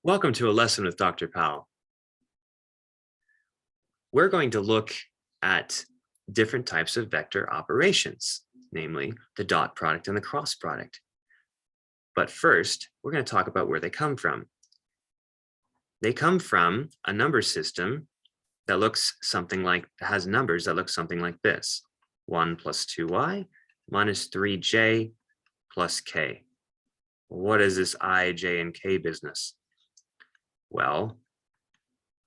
Welcome to a lesson with Dr. Powell. We're going to look at different types of vector operations, namely the dot product and the cross product. But first, we're going to talk about where they come from. They come from a number system that has numbers that look something like this. 1 plus 2y minus 3j plus k. What is this I, j, and k business? Well,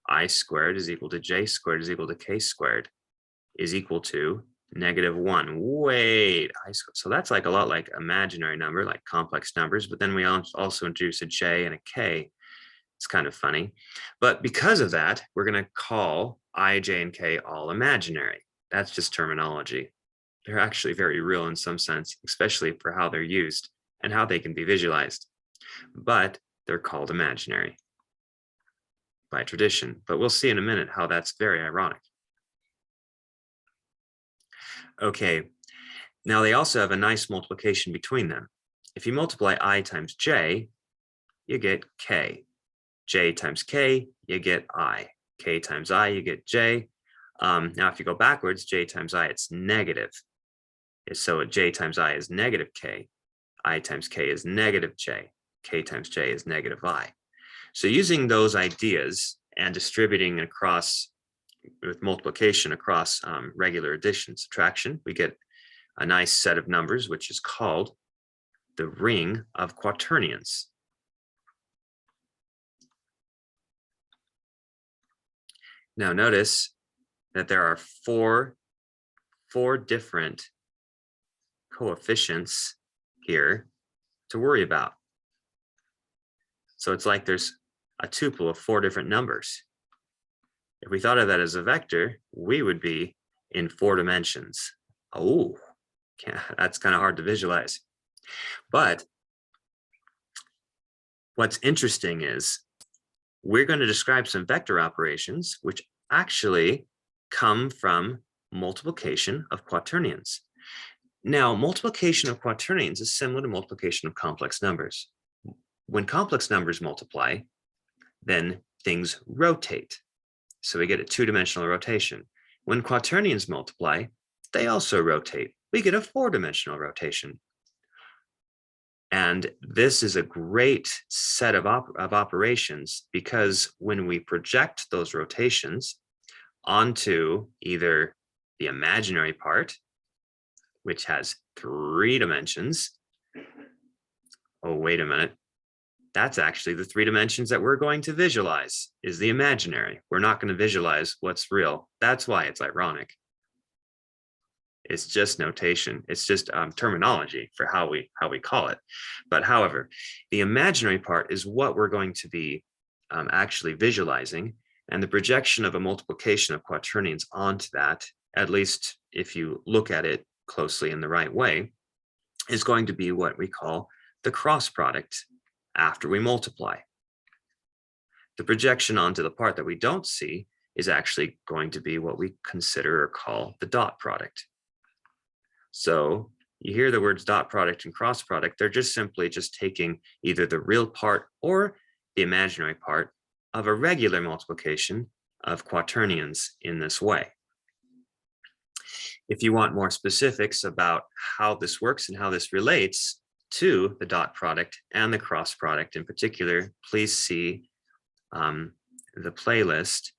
I squared is equal to j squared is equal to k squared is equal to -1. Wait, I squared. So that's like a lot like imaginary number, like complex numbers, but then we also introduce a j and a k. It's kind of funny. But because of that, we're going to call I, j, and k all imaginary. That's just terminology. They're actually very real in some sense, especially for how they're used and how they can be visualized. But they're called imaginary by tradition, but we'll see in a minute how that's very ironic. Okay, now they also have a nice multiplication between them. If you multiply I times j, you get k. J times k, you get I. K times I, you get j. Now, if you go backwards, j times I, it's negative. So j times I is negative k. I times k is negative j. K times j is negative I. So using those ideas and distributing across with multiplication across regular addition, subtraction, we get a nice set of numbers, which is called the ring of quaternions. Now notice that there are four different coefficients here to worry about. So it's like there's a tuple of 4 different numbers. If we thought of that as a vector, we would be in 4 dimensions. Oh, that's kind of hard to visualize. But what's interesting is we're going to describe some vector operations which actually come from multiplication of quaternions. Now, multiplication of quaternions is similar to multiplication of complex numbers. When complex numbers multiply, then things rotate. So we get a 2-dimensional rotation. When quaternions multiply, they also rotate. We get a 4-dimensional rotation. And this is a great set of operations because when we project those rotations onto either the imaginary part, which has 3 dimensions. Oh, wait a minute. That's actually the 3 dimensions that we're going to visualize is the imaginary. We're not going to visualize what's real. That's why it's ironic. It's just notation. It's just terminology for how we call it. But however, the imaginary part is what we're going to be actually visualizing, and the projection of a multiplication of quaternions onto that, at least if you look at it closely in the right way, is going to be what we call the cross product after we multiply. The projection onto the part that we don't see is actually going to be what we consider or call the dot product. So you hear the words dot product and cross product, they're just simply taking either the real part or the imaginary part of a regular multiplication of quaternions in this way. If you want more specifics about how this works and how this relates to the dot product and the cross product in particular, please see the playlist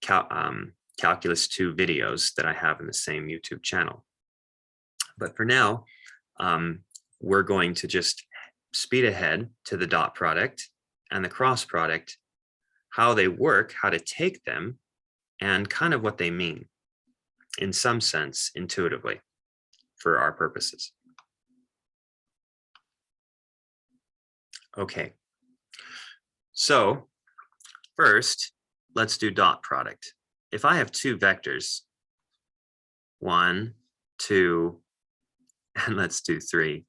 Calculus 2 videos that I have in the same YouTube channel. But for now, we're going to just speed ahead to the dot product and the cross product, how they work, how to take them, and kind of what they mean in some sense intuitively for our purposes. Okay, so first, let's do dot product. If I have 2 vectors, 1, 2, and let's do 3,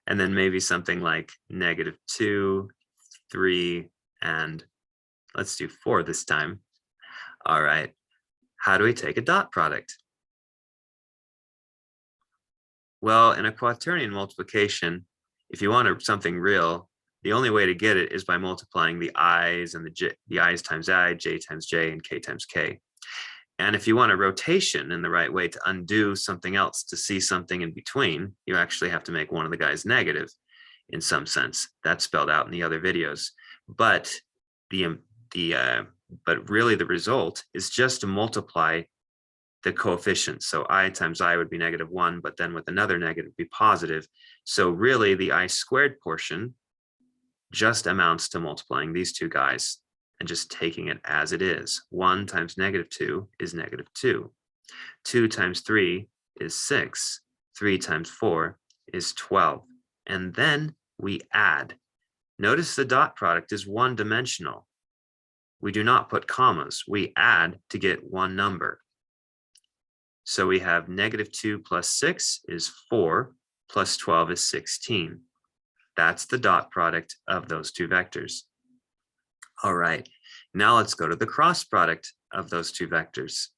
and then maybe something like -2, 3, and let's do 4 this time. All right, how do we take a dot product? Well, in a quaternion multiplication, if you want something real, the only way to get it is by multiplying the i's and the i's times I, j times j, and k times k. And if you want a rotation in the right way to undo something else to see something in between, you actually have to make one of the guys negative in some sense. That's spelled out in the other videos. But but really the result is just to multiply the coefficients. So I times I would be -1, but then with another negative would be positive. So really the I squared portion just amounts to multiplying these two guys and just taking it as it is. 1 times -2 is -2. 2 times 3 is 6. 3 times 4 is 12. And then we add. Notice the dot product is one-dimensional. We do not put commas. We add to get one number. So we have -2 plus 6 is 4, plus 12 is 16. That's the dot product of those two vectors. All right, now let's go to the cross product of those two vectors.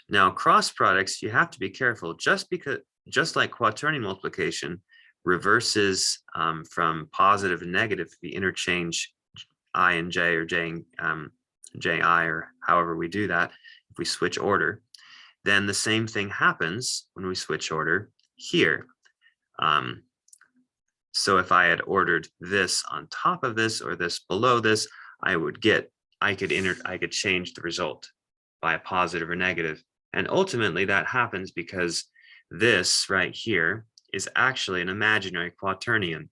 Now, cross products, you have to be careful, just like quaternion multiplication reverses from positive to negative if we interchange I and j, or j and ji, or however we do that, if we switch order, then the same thing happens when we switch order here. So if I had ordered this on top of this or this below this, I could change the result by a positive or negative. And ultimately that happens because this right here is actually an imaginary quaternion.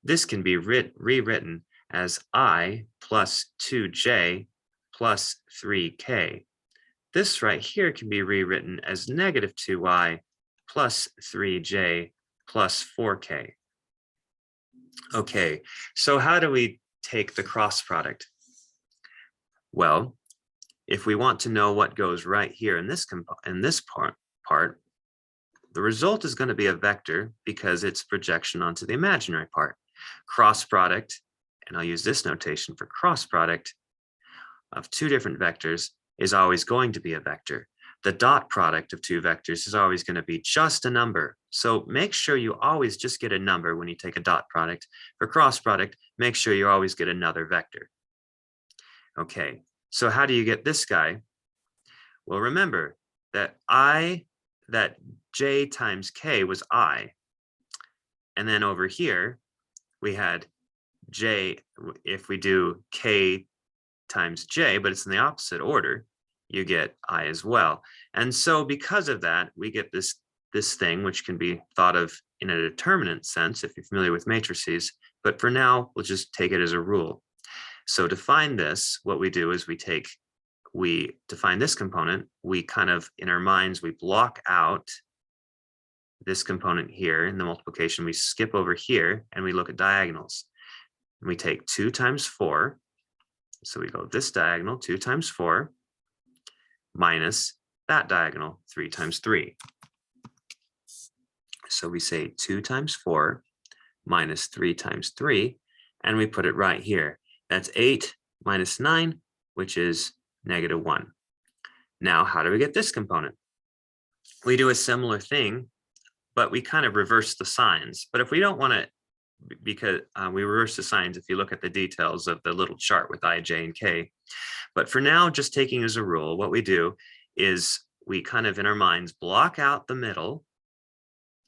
This can be rewritten as I plus 2j plus 3k. This right here can be rewritten as -2i plus 3j plus 4k. Okay, so how do we take the cross product? Well, if we want to know what goes right here in this part, the result is going to be a vector because it's projection onto the imaginary part. Cross product, and I'll use this notation for cross product of two different vectors, is always going to be a vector. The dot product of two vectors is always going to be just a number. So make sure you always just get a number when you take a dot product. For cross product, make sure you always get another vector. Okay, so how do you get this guy? Well, remember that j times k was I. And then over here, we had j, if we do k times j, but it's in the opposite order, you get I as well. And so because of that, we get this thing, which can be thought of in a determinant sense if you're familiar with matrices, but for now, we'll just take it as a rule. So to find this, what we do is to find this component, we kind of, in our minds, we block out this component here in the multiplication, we skip over here and we look at diagonals. And we take 2 times 4, so we go this diagonal, 2 times 4, minus that diagonal, 3 times 3. So we say 2 times 4 minus 3 times 3, and we put it right here. That's 8 minus 9, which is -1. Now, how do we get this component? We do a similar thing, but we kind of reverse the signs. But if we don't want to, because we reverse the signs if you look at the details of the little chart with I, j, and k. But for now, just taking as a rule, what we do is we kind of in our minds block out the middle.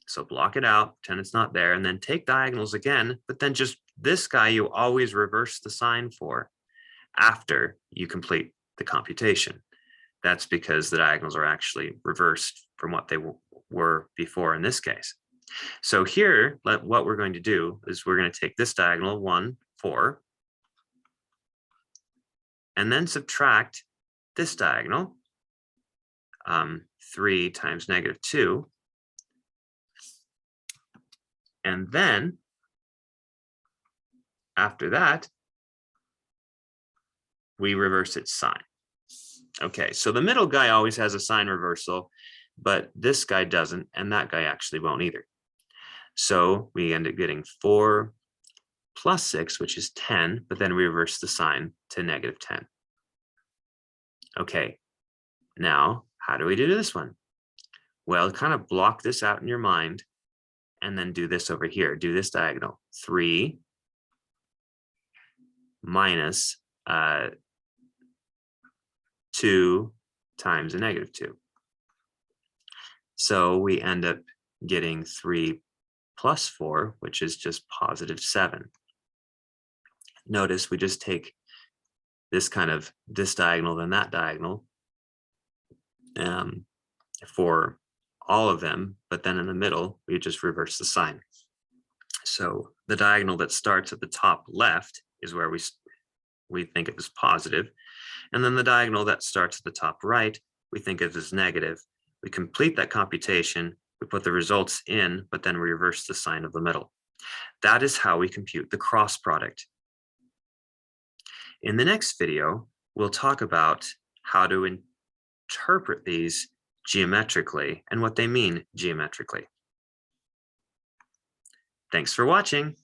So block it out, pretend it's not there, and then take diagonals again, but then just this guy you always reverse the sign for after you complete the computation. That's because the diagonals are actually reversed from what they were before in this case. So here, what we're going to do is we're going to take this diagonal, 1, 4, and then subtract this diagonal, 3 times -2. And then after that, we reverse its sign. Okay, so the middle guy always has a sign reversal, but this guy doesn't, and that guy actually won't either. So we end up getting 4 plus 6, which is 10, but then we reverse the sign to -10. Okay, now how do we do this one? Well, kind of block this out in your mind and then do this over here. Do this diagonal, 3 minus 2 times a negative 2. So we end up getting 3 plus 4, which is just positive 7. Notice we just take this diagonal, then that diagonal for all of them, but then in the middle, we just reverse the sign. So the diagonal that starts at the top left is where we think it was positive, and then the diagonal that starts at the top right, we think of as negative. We complete that computation, we put the results in, but then we reverse the sign of the middle. That is how we compute the cross product. In the next video, we'll talk about how to interpret these geometrically and what they mean geometrically. Thanks for watching.